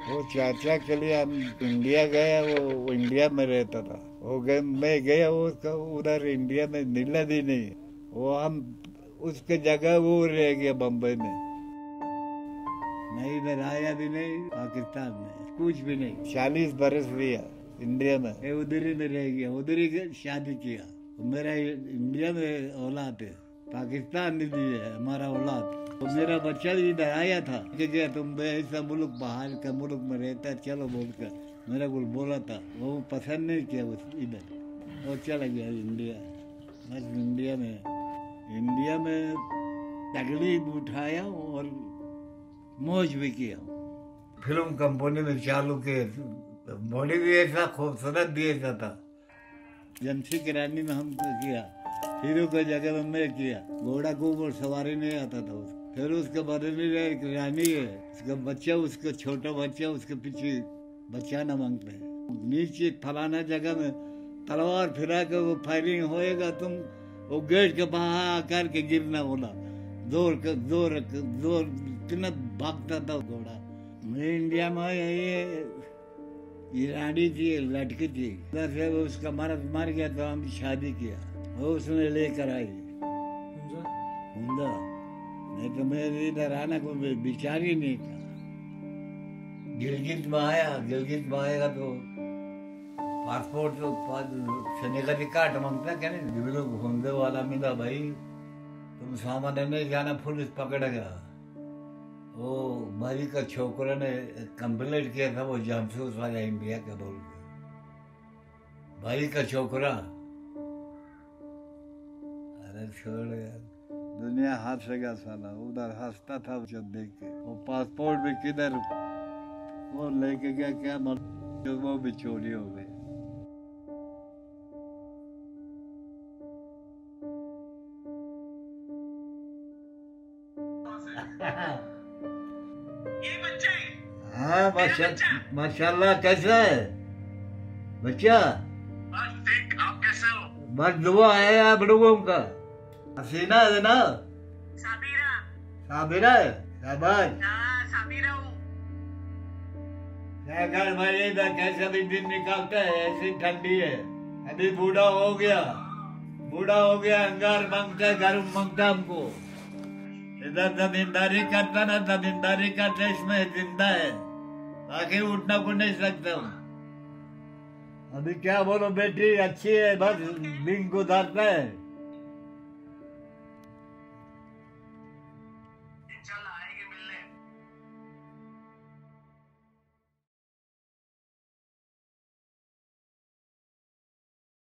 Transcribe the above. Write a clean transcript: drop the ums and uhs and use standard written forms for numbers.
वो चाचा के लिए हम इंडिया गए, वो इंडिया में रहता था। वो गए, मैं गया, वो उसका उधर इंडिया में मिला भी नहीं। वो हम उसके जगह वो रह गया बम्बई में। नहीं इधर आया भी नहीं, पाकिस्तान में कुछ भी नहीं। 40 बरस लिया इंडिया में, मैं उधर ही में रह गया, उधर ही शादी किया। मेरा इंडिया में औलाद है, पाकिस्तान में भी है हमारा औलाद। तो मेरा बच्चा भी इधर आया था कि क्या तुम ऐसा मुल्क, बाहर का मुल्क में रहता, चलो बोलकर मेरा को बोला था। वो पसंद नहीं किया उस इधर, वो चला गया इंडिया। बस इंडिया में तकलीफ उठाया और मौज भी किया। फिल्म कंपनी में चालू किए, बॉडी भी ऐसा खूबसूरत भी ऐसा था। जमशी किरानी में हम किया, हीरो की जगह में मैं किया। घोड़ा को वो सवारी नहीं आता था उसको। फिर उसके बदले में रानी है, उसका बच्चा, उसका छोटा बच्चा उसके पीछे बचाना मांगते हैं। नीचे फलाना जगह में तलवार फिरा के वो फायरिंग होएगा, तुम वो गेट के बाहर आकर के गिरना बोला। जोर इतना भागता था घोड़ा। मैं इंडिया में ये रानी थी, लड़की थी, से उसका मर गया तो हम शादी किया। वो उसने लेकर आई हुंदा, नहीं तो मेरे इधर आना को विचार ही नहीं था। गिलगित में आएगा तो पासपोर्ट तो सेनेगल काट मांगता क्या नहीं। लोग हुंदे वाला मिला, भाई तुम सामान्य नहीं जाना, पुलिस पकड़ेगा। वो भाई का छोकरा ने कंप्लेंट किया था, वो जामसूस वाला इंडिया का बोल के। भाई का छोकरा, अरे छोड़ यार, दुनिया हंसेगा साला। उधर हंसता था जब देख के। वो पासपोर्ट भी किधर वो लेके गया, क्या वो भी चोरी हो गई। हाँ माशाल्लाह। कैसा है बच्चा? बस ठीक, आप कैसे हो? बस दुआ है आप लोगों का। हसीना है ना? साबिरा। साबिरा है, शाबाश। हाँ, साबिरा हूँ। क्या कर भाई, इधर कैसे भी दिन निकालता है, ऐसी ठंडी है। अभी बूढ़ा हो गया, अंगार मांगता है, घर मांगता हमको। इधर जमींदारी करता ना, जमींदारी का देश में जिंदा है, आगे उठना को नहीं सकता हूँ। अभी क्या बोलो बेटी, अच्छी है, बस दिन गुजारता है। इंशाल्लाह आएंगे मिलने।